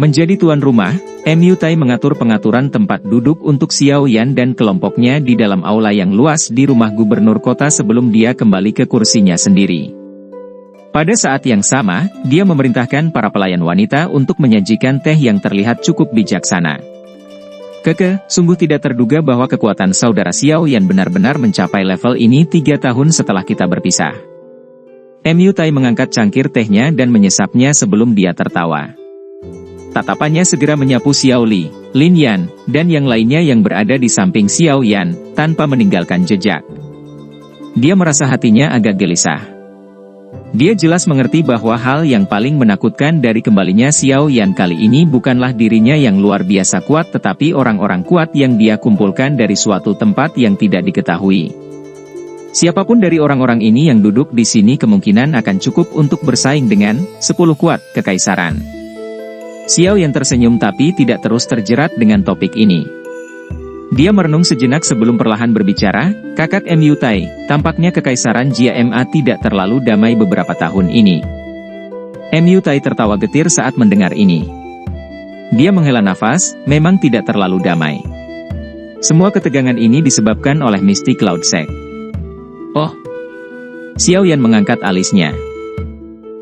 Menjadi tuan rumah, MU Tai mengatur pengaturan tempat duduk untuk Xiao Yan dan kelompoknya di dalam aula yang luas di rumah gubernur kota sebelum dia kembali ke kursinya sendiri. Pada saat yang sama, dia memerintahkan para pelayan wanita untuk menyajikan teh yang terlihat cukup bijaksana. Sungguh tidak terduga bahwa kekuatan saudara Xiao Yan benar-benar mencapai level ini 3 tahun setelah kita berpisah. MU Tai mengangkat cangkir tehnya dan menyesapnya sebelum dia tertawa. Tatapannya segera menyapu Xiao Li, Lin Yan, dan yang lainnya yang berada di samping Xiao Yan, tanpa meninggalkan jejak. Dia merasa hatinya agak gelisah. Dia jelas mengerti bahwa hal yang paling menakutkan dari kembalinya Xiao Yan kali ini bukanlah dirinya yang luar biasa kuat tetapi orang-orang kuat yang dia kumpulkan dari suatu tempat yang tidak diketahui. Siapapun dari orang-orang ini yang duduk di sini kemungkinan akan cukup untuk bersaing dengan 10 kuat kekaisaran. Xiao Yan tersenyum tapi tidak terus terjerat dengan topik ini. Dia merenung sejenak sebelum perlahan berbicara, kakak MU Tai, tampaknya kekaisaran Jia Ma tidak terlalu damai beberapa tahun ini. MU Tai tertawa getir saat mendengar ini. Dia menghela nafas, memang tidak terlalu damai. Semua ketegangan ini disebabkan oleh Misty Cloud Sect. Oh. Xiao Yan mengangkat alisnya.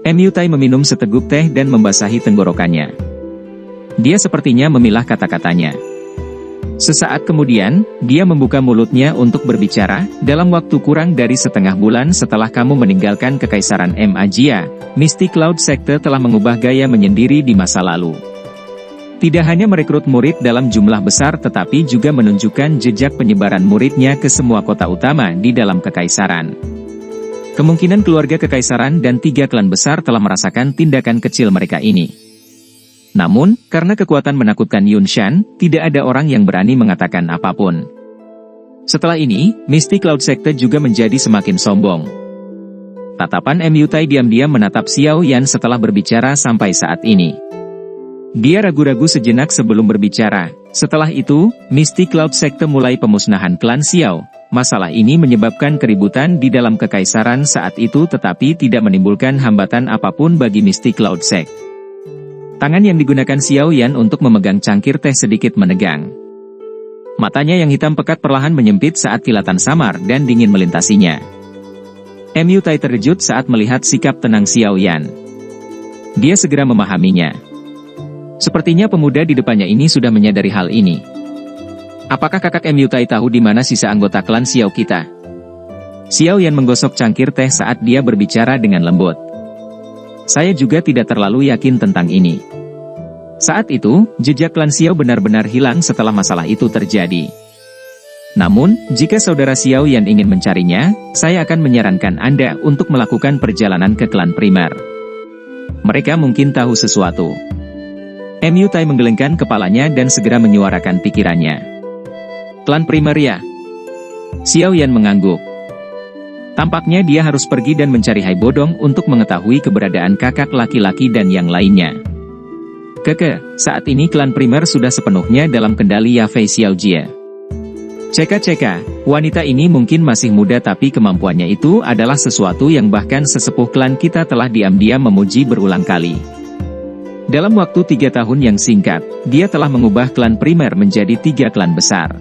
MU Tai meminum seteguk teh dan membasahi tenggorokannya. Dia sepertinya memilah kata-katanya. Sesaat kemudian, dia membuka mulutnya untuk berbicara, dalam waktu kurang dari setengah bulan setelah kamu meninggalkan kekaisaran Ma Jia, Misty Cloud Sector telah mengubah gaya menyendiri di masa lalu. Tidak hanya merekrut murid dalam jumlah besar tetapi juga menunjukkan jejak penyebaran muridnya ke semua kota utama di dalam kekaisaran. Kemungkinan keluarga kekaisaran dan 3 klan besar telah merasakan tindakan kecil mereka ini. Namun, karena kekuatan menakutkan Yunshan, tidak ada orang yang berani mengatakan apapun. Setelah ini, Misty Cloud Sector juga menjadi semakin sombong. Tatapan MU Tai diam-diam menatap Xiao Yan setelah berbicara sampai saat ini. Dia ragu-ragu sejenak sebelum berbicara. Setelah itu, Misty Cloud Sector mulai pemusnahan klan Xiao. Masalah ini menyebabkan keributan di dalam kekaisaran saat itu tetapi tidak menimbulkan hambatan apapun bagi Misty Cloud Sect. Tangan yang digunakan Xiao Yan untuk memegang cangkir teh sedikit menegang. Matanya yang hitam pekat perlahan menyempit saat kilatan samar dan dingin melintasinya. MU Tai terkejut saat melihat sikap tenang Xiao Yan. Dia segera memahaminya. Sepertinya pemuda di depannya ini sudah menyadari hal ini. Apakah kakak MU Tai tahu di mana sisa anggota klan Xiao kita? Xiao Yan menggosok cangkir teh saat dia berbicara dengan lembut. Saya juga tidak terlalu yakin tentang ini. Saat itu, jejak klan Xiao benar-benar hilang setelah masalah itu terjadi. Namun, jika saudara Xiao Yan ingin mencarinya, saya akan menyarankan Anda untuk melakukan perjalanan ke klan primer. Mereka mungkin tahu sesuatu. MU Tai menggelengkan kepalanya dan segera menyuarakan pikirannya. Klan primer ya? Xiao Yan mengangguk. Tampaknya dia harus pergi dan mencari Hai Bodong untuk mengetahui keberadaan kakak laki-laki dan yang lainnya. Saat ini klan primer sudah sepenuhnya dalam kendali Yafei Xiaojie. Ceka, wanita ini mungkin masih muda tapi kemampuannya itu adalah sesuatu yang bahkan sesepuh klan kita telah diam-diam memuji berulang kali. Dalam waktu 3 tahun yang singkat, dia telah mengubah klan primer menjadi 3 klan besar.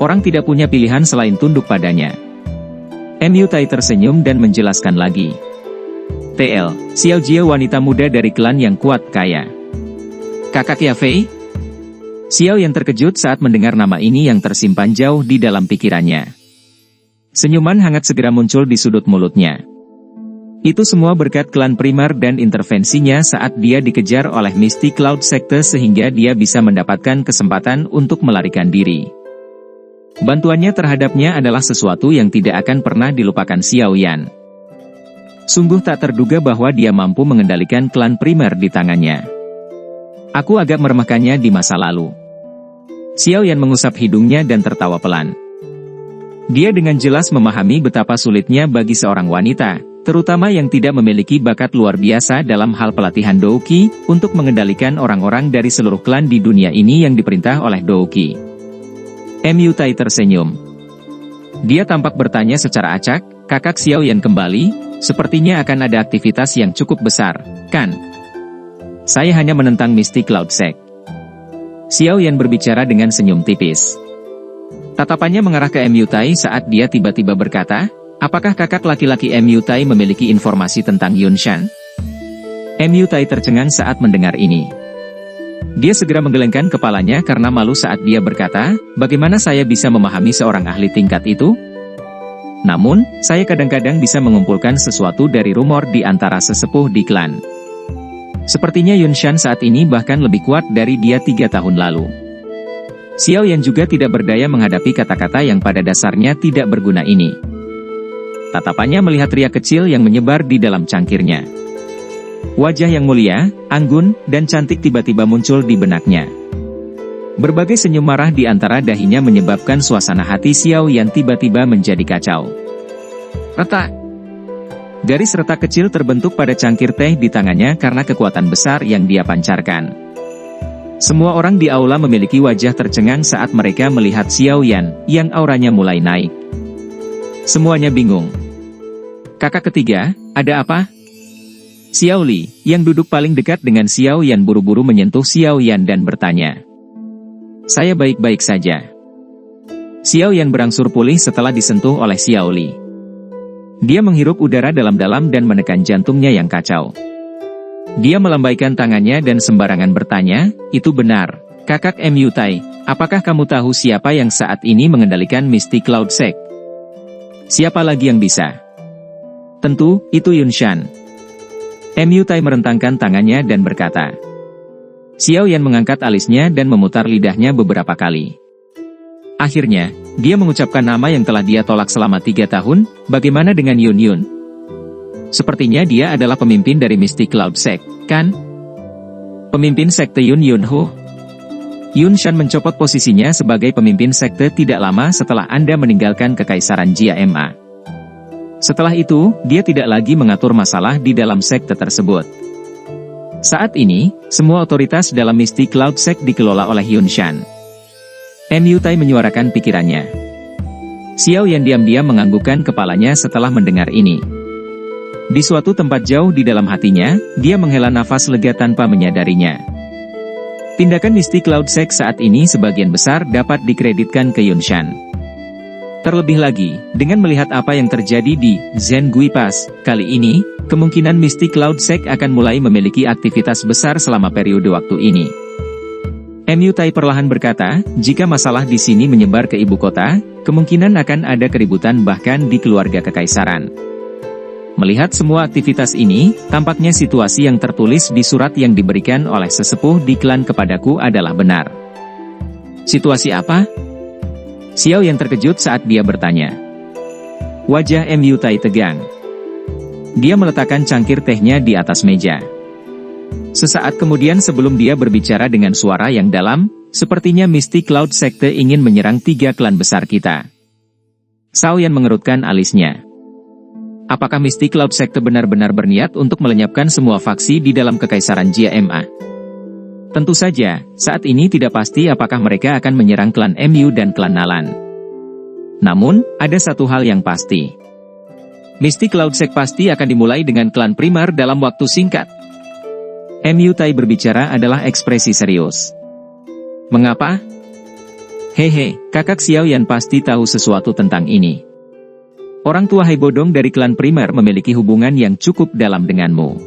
Orang tidak punya pilihan selain tunduk padanya. MU Tai tersenyum dan menjelaskan lagi. TL, Xiaojie wanita muda dari klan yang kuat kaya. Kakak Yafei? Xiao yang terkejut saat mendengar nama ini yang tersimpan jauh di dalam pikirannya. Senyuman hangat segera muncul di sudut mulutnya. Itu semua berkat klan primer dan intervensinya saat dia dikejar oleh Misty Cloud Sector sehingga dia bisa mendapatkan kesempatan untuk melarikan diri. Bantuannya terhadapnya adalah sesuatu yang tidak akan pernah dilupakan Xiao Yan. Sungguh tak terduga bahwa dia mampu mengendalikan klan primer di tangannya. Aku agak meremehkannya di masa lalu. Xiao Yan mengusap hidungnya dan tertawa pelan. Dia dengan jelas memahami betapa sulitnya bagi seorang wanita, terutama yang tidak memiliki bakat luar biasa dalam hal pelatihan Douqi, untuk mengendalikan orang-orang dari seluruh klan di dunia ini yang diperintah oleh Douqi. MU Tai tersenyum. Dia tampak bertanya secara acak, kakak Xiao Yan kembali, sepertinya akan ada aktivitas yang cukup besar, kan? Saya hanya menentang Mystic Cloud Sect. Xiao Yan berbicara dengan senyum tipis. Tatapannya mengarah ke MU Tai saat dia tiba-tiba berkata, apakah kakak laki-laki MU Tai memiliki informasi tentang Yun Shan? MU Tai tercengang saat mendengar ini. Dia segera menggelengkan kepalanya karena malu saat dia berkata, bagaimana saya bisa memahami seorang ahli tingkat itu? Namun, saya kadang-kadang bisa mengumpulkan sesuatu dari rumor di antara sesepuh di klan. Sepertinya Yun Shan saat ini bahkan lebih kuat dari dia 3 tahun lalu. Xiao Yan juga tidak berdaya menghadapi kata-kata yang pada dasarnya tidak berguna ini. Tatapannya melihat riak kecil yang menyebar di dalam cangkirnya. Wajah yang mulia, anggun, dan cantik tiba-tiba muncul di benaknya. Berbagai senyum marah di antara dahinya menyebabkan suasana hati Xiao Yan tiba-tiba menjadi kacau. Retak. Garis retak kecil terbentuk pada cangkir teh di tangannya karena kekuatan besar yang dia pancarkan. Semua orang di aula memiliki wajah tercengang saat mereka melihat Xiao Yan, yang auranya mulai naik. Semuanya bingung. Kakak ketiga, ada apa? Xiao Li, yang duduk paling dekat dengan Xiao Yan buru-buru menyentuh Xiao Yan dan bertanya. Saya baik-baik saja. Xiao Yan berangsur pulih setelah disentuh oleh Xiao Li. Dia menghirup udara dalam-dalam dan menekan jantungnya yang kacau. Dia melambaikan tangannya dan sembarangan bertanya, itu benar, kakak MU Tai, apakah kamu tahu siapa yang saat ini mengendalikan Mystic Cloud Sect? Siapa lagi yang bisa? Tentu, itu Yun Shan. MU Tai merentangkan tangannya dan berkata. Xiao Yan mengangkat alisnya dan memutar lidahnya beberapa kali. Akhirnya, dia mengucapkan nama yang telah dia tolak selama 3 tahun, bagaimana dengan Yun Yun? Sepertinya dia adalah pemimpin dari Mystic Cloud Sect, kan? Pemimpin sekte Yun Yun Ho. Yun Shan mencopot posisinya sebagai pemimpin sekte tidak lama setelah Anda meninggalkan Kekaisaran Jia Ma. Setelah itu, dia tidak lagi mengatur masalah di dalam sekte tersebut. Saat ini, semua otoritas dalam Mystic Cloud Sect dikelola oleh Yun Shan. MU Tai menyuarakan pikirannya. Xiao Yan diam-diam menganggukkan kepalanya setelah mendengar ini. Di suatu tempat jauh di dalam hatinya, dia menghela nafas lega tanpa menyadarinya. Tindakan Mystic Cloud Sect saat ini sebagian besar dapat dikreditkan ke Yun Shan. Terlebih lagi, dengan melihat apa yang terjadi di Zhenggui Pass kali ini, kemungkinan Mystic Cloud Sect akan mulai memiliki aktivitas besar selama periode waktu ini. MU Tai perlahan berkata, jika masalah di sini menyebar ke ibu kota, kemungkinan akan ada keributan bahkan di keluarga kekaisaran. Melihat semua aktivitas ini, tampaknya situasi yang tertulis di surat yang diberikan oleh sesepuh di klan kepadaku adalah benar. Situasi apa? Xiao yang terkejut saat dia bertanya. Wajah MU Tai tegang. Dia meletakkan cangkir tehnya di atas meja. Sesaat kemudian sebelum dia berbicara dengan suara yang dalam, sepertinya Mystic Cloud Sekte ingin menyerang 3 klan besar kita. Xiao Yan mengerutkan alisnya. Apakah Mystic Cloud Sekte benar-benar berniat untuk melenyapkan semua faksi di dalam Kekaisaran Jia Ma? Tentu saja, saat ini tidak pasti apakah mereka akan menyerang klan MU dan klan Nalan. Namun, ada satu hal yang pasti. Mystic Cloud Sect pasti akan dimulai dengan klan primer dalam waktu singkat. MU Tai berbicara adalah ekspresi serius. Mengapa? Hehe, kakak Xiao Yan pasti tahu sesuatu tentang ini. Orang tua Hai Bodong dari klan primer memiliki hubungan yang cukup dalam denganmu.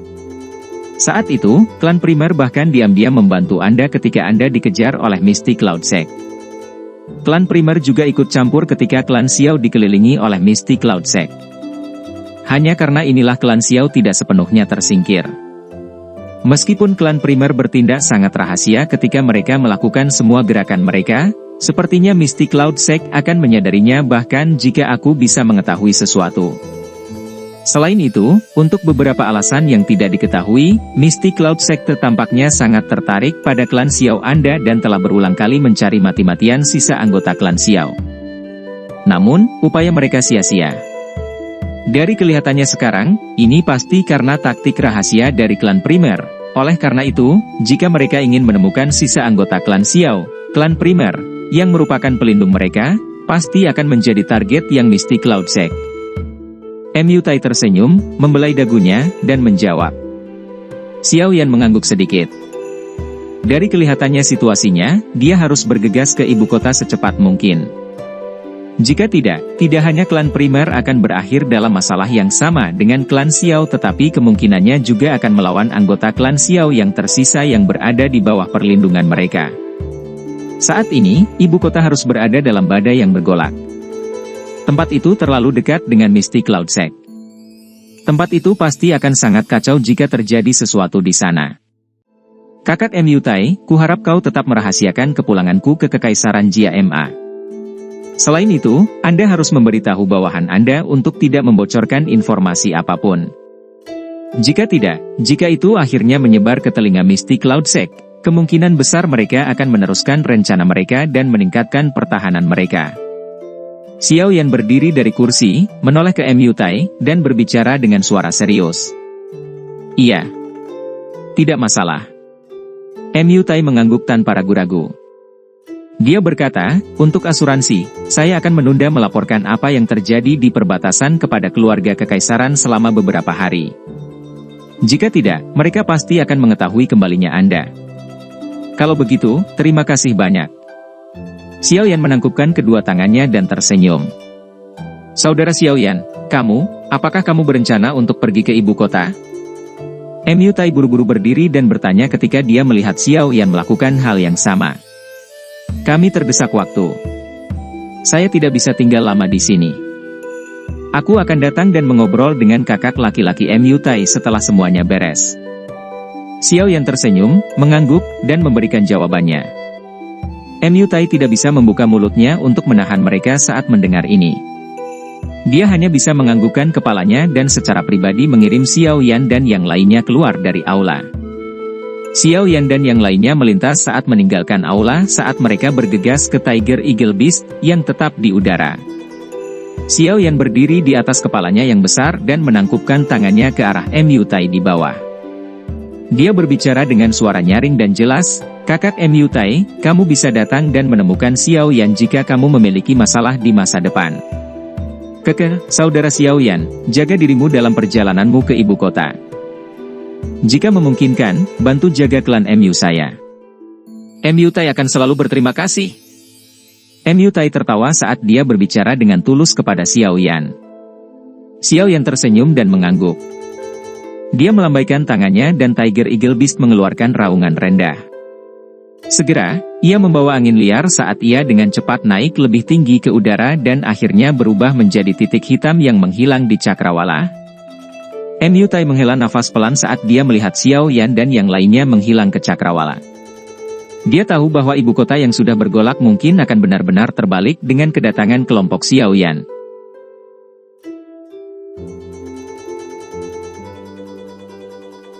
Saat itu, klan primer bahkan diam-diam membantu Anda ketika Anda dikejar oleh Mystic Cloud Sect. Klan primer juga ikut campur ketika klan Xiao dikelilingi oleh Mystic Cloud Sect. Hanya karena inilah klan Xiao tidak sepenuhnya tersingkir. Meskipun klan primer bertindak sangat rahasia ketika mereka melakukan semua gerakan mereka, sepertinya Mystic Cloud Sect akan menyadarinya bahkan jika aku bisa mengetahui sesuatu. Selain itu, untuk beberapa alasan yang tidak diketahui, Mystic Cloud Sekte tampaknya sangat tertarik pada klan Xiao Anda dan telah berulang kali mencari mati-matian sisa anggota klan Xiao. Namun, upaya mereka sia-sia. Dari kelihatannya sekarang, ini pasti karena taktik rahasia dari klan primer. Oleh karena itu, jika mereka ingin menemukan sisa anggota klan Xiao, klan primer, yang merupakan pelindung mereka, pasti akan menjadi target yang Mystic Cloud Sect. MU Tai tersenyum, membelai dagunya, dan menjawab. Xiao Yan mengangguk sedikit. Dari kelihatannya situasinya, dia harus bergegas ke ibu kota secepat mungkin. Jika tidak hanya klan primer akan berakhir dalam masalah yang sama dengan klan Xiao, tetapi kemungkinannya juga akan melawan anggota klan Xiao yang tersisa yang berada di bawah perlindungan mereka. Saat ini, ibu kota harus berada dalam badai yang bergolak. Tempat itu terlalu dekat dengan Misty Cloud Sect. Tempat itu pasti akan sangat kacau jika terjadi sesuatu di sana. Kakak Mu Tai, kuharap kau tetap merahasiakan kepulanganku ke Kekaisaran Jia Ma. Selain itu, Anda harus memberitahu bawahan Anda untuk tidak membocorkan informasi apapun. Jika itu akhirnya menyebar ke telinga Misty Cloud Sect, kemungkinan besar mereka akan meneruskan rencana mereka dan meningkatkan pertahanan mereka. Xiao Yan berdiri dari kursi, menoleh ke Mu Tai, dan berbicara dengan suara serius. Iya. Tidak masalah. Mu Tai mengangguk tanpa ragu-ragu. Dia berkata, untuk asuransi, saya akan menunda melaporkan apa yang terjadi di perbatasan kepada keluarga kekaisaran selama beberapa hari. Jika tidak, mereka pasti akan mengetahui kembalinya Anda. Kalau begitu, terima kasih banyak. Xiao Yan menangkupkan kedua tangannya dan tersenyum. Saudara Xiao Yan, apakah kamu berencana untuk pergi ke ibu kota? Mu Tai buru-buru berdiri dan bertanya ketika dia melihat Xiao Yan melakukan hal yang sama. Kami terdesak waktu. Saya tidak bisa tinggal lama di sini. Aku akan datang dan mengobrol dengan kakak laki-laki Mu Tai setelah semuanya beres. Xiao Yan tersenyum, mengangguk, dan memberikan jawabannya. Mu Tai tidak bisa membuka mulutnya untuk menahan mereka saat mendengar ini. Dia hanya bisa menganggukkan kepalanya dan secara pribadi mengirim Xiao Yan dan yang lainnya keluar dari aula. Xiao Yan dan yang lainnya melintas saat meninggalkan aula saat mereka bergegas ke Tiger Eagle Beast yang tetap di udara. Xiao Yan berdiri di atas kepalanya yang besar dan menangkupkan tangannya ke arah Mu Tai di bawah. Dia berbicara dengan suara nyaring dan jelas, kakak Mu Tai, kamu bisa datang dan menemukan Xiao Yan jika kamu memiliki masalah di masa depan. Saudara Xiao Yan, jaga dirimu dalam perjalananmu ke ibu kota. Jika memungkinkan, bantu jaga klan Mu saya. Mu Tai akan selalu berterima kasih. Mu Tai tertawa saat dia berbicara dengan tulus kepada Xiao Yan. Xiao Yan tersenyum dan mengangguk. Dia melambaikan tangannya dan Tiger Eagle Beast mengeluarkan raungan rendah. Segera, ia membawa angin liar saat ia dengan cepat naik lebih tinggi ke udara dan akhirnya berubah menjadi titik hitam yang menghilang di cakrawala. Mu Tai menghela nafas pelan saat dia melihat Xiao Yan dan yang lainnya menghilang ke cakrawala. Dia tahu bahwa ibu kota yang sudah bergolak mungkin akan benar-benar terbalik dengan kedatangan kelompok Xiao Yan.